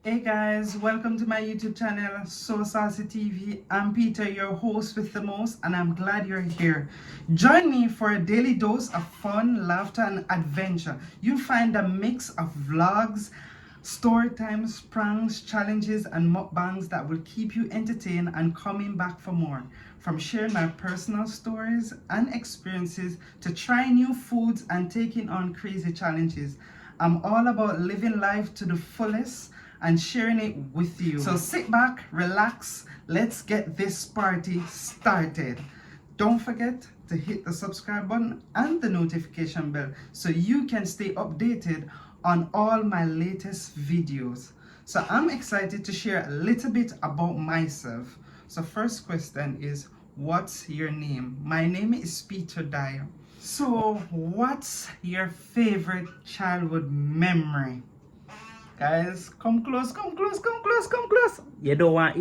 Hey guys, welcome to my YouTube channel, SOSAUCY TV. I'm Peter, your host with the most, and I'm glad you're here. Join me for a daily dose of fun, laughter, and adventure. You'll find a mix of vlogs, story times, pranks, challenges, and mukbangs that will keep you entertained and coming back for more. From sharing my personal stories and experiences to trying new foods and taking on crazy challenges. I'm all about living life to the fullest and sharing it with you. So sit back, relax, let's get this party started. Don't forget to hit the subscribe button and the notification bell so you can stay updated on all my latest videos. So I'm excited to share a little bit about myself. So first question is, what's your name? My name is Peter Dyer. So what's your favorite childhood memory? Guys, come close, come close, come close, come close. You don't want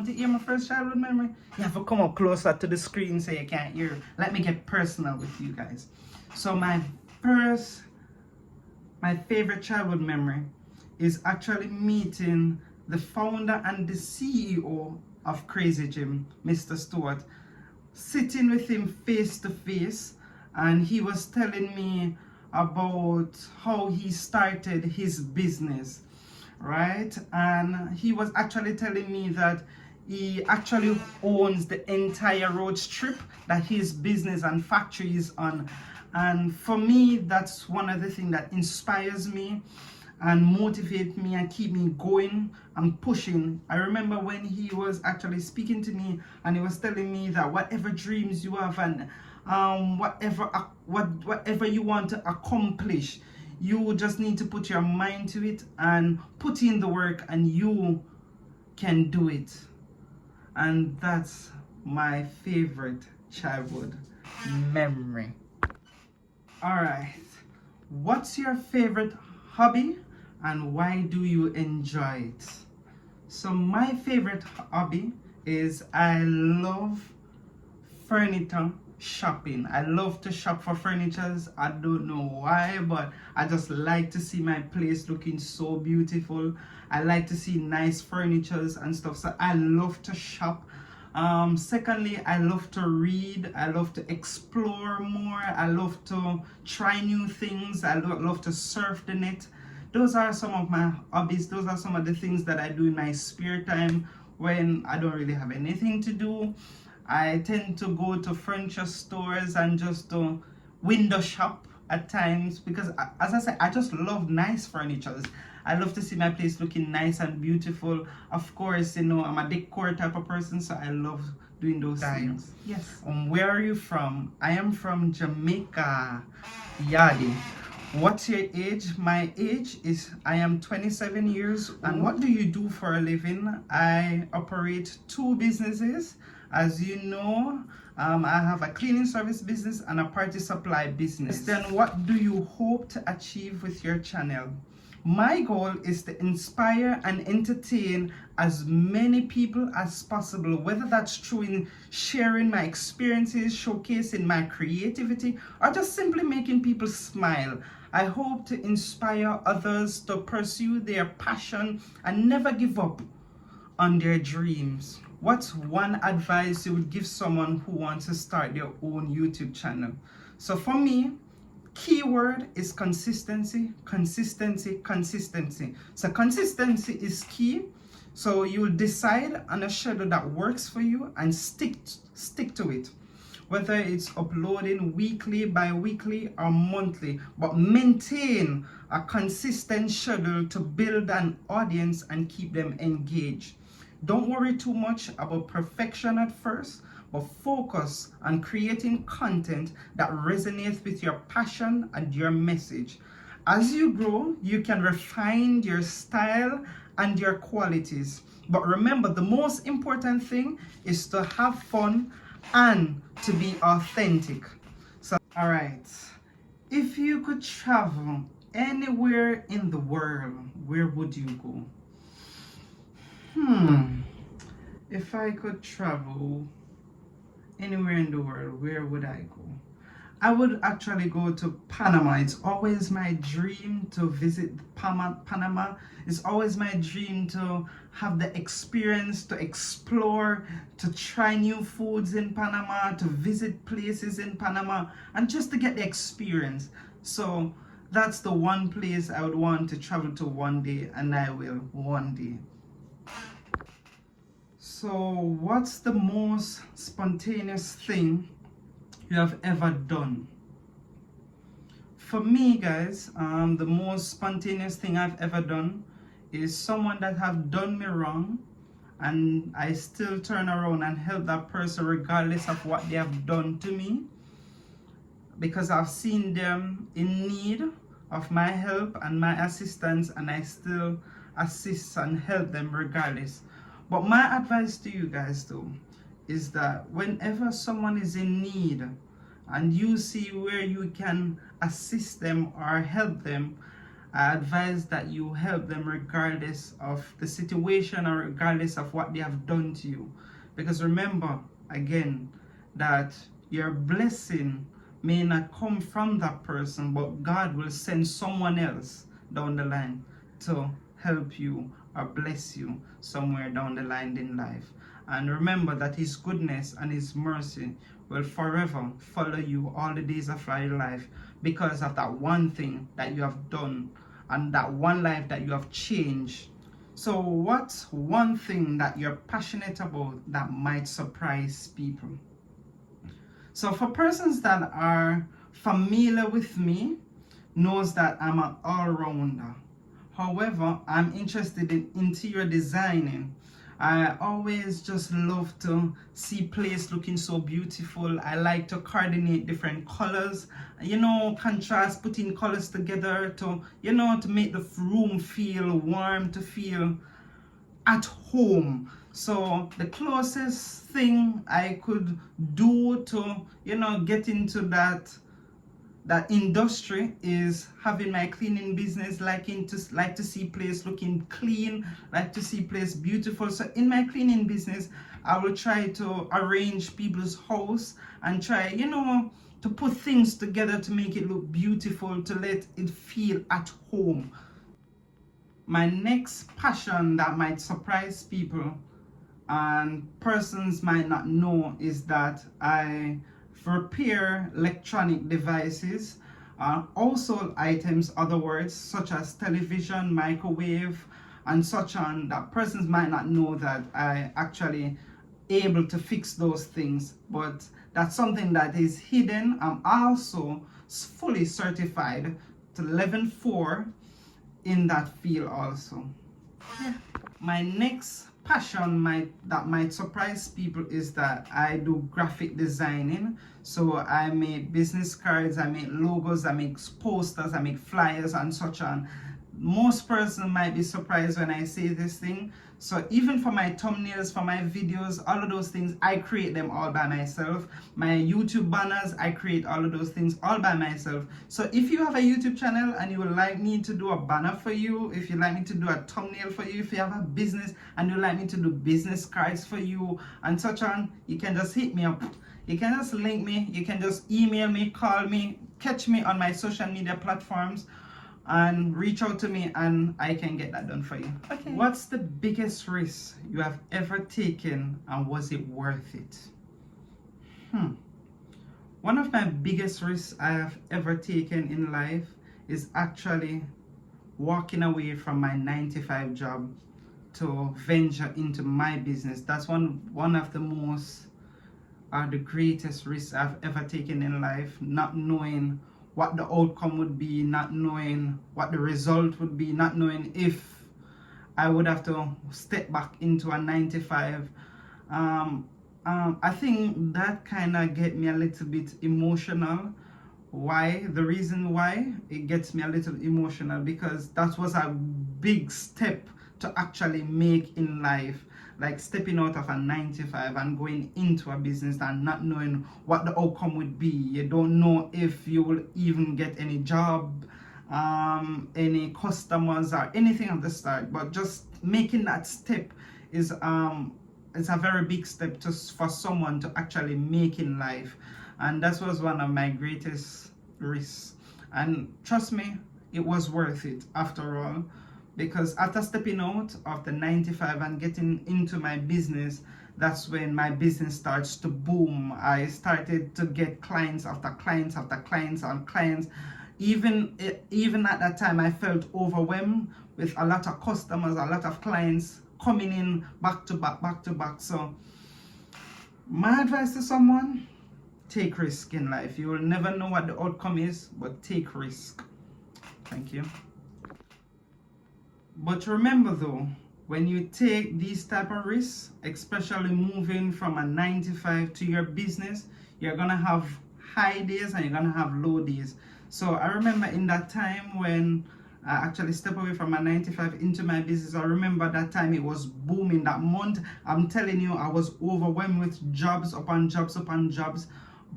to hear my first childhood memory? You have to come up closer to the screen so you can't hear. Let me get personal with you guys. So my favorite childhood memory is actually meeting the founder and the CEO of Crazy Gym, Mr. Stewart. Sitting with him face to face, and he was telling me about how he started his business, right? And he was actually telling me that he actually owns the entire road strip that his business and factory is on. And for me, that's one of the things that inspires me and motivate me and keep me going and pushing. I remember when he was actually speaking to me and he was telling me that whatever dreams you have and whatever you want to accomplish, you just need to put your mind to it and put in the work and you can do it. And that's my favorite childhood memory. All right, what's your favorite hobby and why do you enjoy it? So my favorite hobby is I love furniture shopping. I love to shop for furnitures. I don't know why, but I just like to see my place looking so beautiful. I like to see nice furnitures and stuff, so I love to shop. Secondly, I love to read. I love to explore more. I love to try new things. I love to surf the net. Those are some of my hobbies. Those are some of the things that I do in my spare time when I don't really have anything to do. I tend to go to furniture stores and just window shop at times because, as I said, I just love nice furnitures. I love to see my place looking nice and beautiful. Of course, you know, I'm a decor type of person, so I love doing those things. Yes. Where are you from? I am from Jamaica. Yadi. What's your age? My age is, I am 27 years. And what do you do for a living? I operate 2 businesses. As you know, I have a cleaning service business and a party supply business. Then what do you hope to achieve with your channel? My goal is to inspire and entertain as many people as possible, whether that's through in sharing my experiences, showcasing my creativity, or just simply making people smile. I hope to inspire others to pursue their passion and never give up on their dreams. What's one advice you would give someone who wants to start their own YouTube channel? So for me, keyword is consistency, consistency, consistency. So consistency is key. So you'll decide on a schedule that works for you and stick to it. Whether it's uploading weekly, bi-weekly, or monthly, but maintain a consistent schedule to build an audience and keep them engaged. Don't worry too much about perfection at first, but focus on creating content that resonates with your passion and your message. As you grow, you can refine your style and your qualities. But remember, the most important thing is to have fun and to be authentic. So, all right, if you could travel anywhere in the world, where would you go? If I could travel anywhere in the world, where would I go? I would actually go to Panama. It's always my dream to visit Panama. It's always my dream to have the experience, to explore, to try new foods in Panama, to visit places in Panama, and just to get the experience. So that's the one place I would want to travel to one day, and I will one day. So what's the most spontaneous thing you have ever done? For me, guys, the most spontaneous thing I've ever done is someone that have done me wrong, and I still turn around and help that person regardless of what they have done to me, because I've seen them in need of my help and my assistance, and I still assist and help them regardless. But my advice to you guys though is that whenever someone is in need and you see where you can assist them or help them, I advise that you help them regardless of the situation or regardless of what they have done to you. Because remember, again, that your blessing may not come from that person, but God will send someone else down the line to help you or bless you somewhere down the line in life. And remember that His goodness and His mercy will forever follow you all the days of your life, because of that one thing that you have done and that one life that you have changed. So what's one thing that you're passionate about that might surprise people? So for persons that are familiar with me, knows that I'm an all-rounder. However, I'm interested in interior designing. I always just love to see place looking so beautiful. I like to coordinate different colors, contrast, putting colors together to, to make the room feel warm, to feel at home. So the closest thing I could do to, get into that industry is having my cleaning business, like to see place looking clean, like to see place beautiful. So in my cleaning business, I will try to arrange people's house and try, to put things together to make it look beautiful, to let it feel at home. My next passion that might surprise people and persons might not know is that I repair electronic devices, household items, other words, such as television, microwave, and such on, that persons might not know that I actually able to fix those things, but that's something that is hidden. I'm also fully certified to level 4 in that field also. Yeah. My next passion that might surprise people is that I do graphic designing. So I make business cards, I make logos, I make posters, I make flyers and such on. Most persons might be surprised when I say this thing. So even for my thumbnails, for my videos, all of those things, I create them all by myself. My YouTube banners, I create all of those things all by myself. So if you have a YouTube channel and you would like me to do a banner for you, if you like me to do a thumbnail for you, if you have a business and you like me to do business cards for you and such on, you can just hit me up. You can just link me, you can just email me, call me, catch me on my social media platforms, and reach out to me and I can get that done for you. Okay. What's the biggest risk you have ever taken and was it worth it? One of my biggest risks I have ever taken in life is actually walking away from my 9-to-5 job to venture into my business. That's one of the most the greatest risks I've ever taken in life, not knowing what the outcome would be, not knowing what the result would be, not knowing if I would have to step back into a 9-to-5. I think that kind of get me a little bit emotional. Why? The reason why it gets me a little emotional, because that was a big step to actually make in life. Like stepping out of a 9-to-5 and going into a business and not knowing what the outcome would be. You don't know if you will even get any job, any customers or anything at the start. But just making that step is it's a very big step for someone to actually make in life. And that was one of my greatest risks. And trust me, it was worth it after all, because after stepping out of the 9 to 5 and getting into my business, that's when my business starts to boom. I started to get clients after clients after clients and clients. Even at that time, I felt overwhelmed with a lot of customers, a lot of clients coming in back to back. So my advice to someone: take risk in life. You will never know what the outcome is, but take risk. Thank you. But remember though, when you take these type of risks, especially moving from a 9 to 5 to your business, you're gonna have high days and you're gonna have low days. So I remember in that time when I actually stepped away from my 9 to 5 into my business, I remember that time it was booming. That month, I'm telling you, I was overwhelmed with jobs upon jobs upon jobs.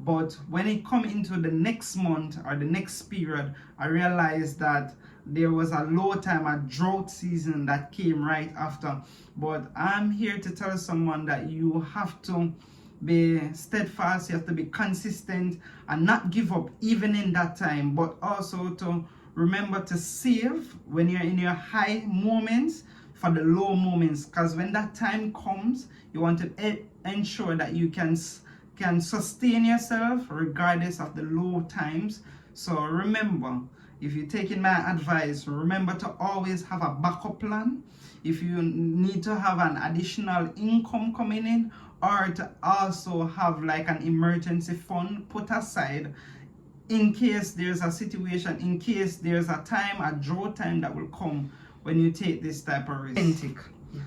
But when it come into the next month or the next period, I realized that there was a low time, a drought season that came right after. But I'm here to tell someone that you have to be steadfast, you have to be consistent and not give up even in that time, but also to remember to save when you're in your high moments for the low moments, because when that time comes, you want to ensure that you can sustain yourself regardless of the low times. So remember, if you're taking my advice, remember to always have a backup plan. If you need to have an additional income coming in, or to also have like an emergency fund put aside in case there's a situation, in case there's a time, a drought time that will come when you take this type of risk.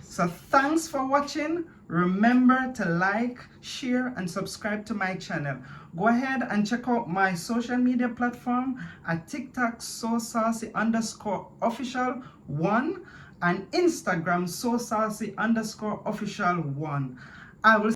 So thanks for watching. Remember to like, share and subscribe to my channel. Go ahead and check out my social media platform at TikTok SOSAUCY_official1 and Instagram SOSAUCY_official1. I will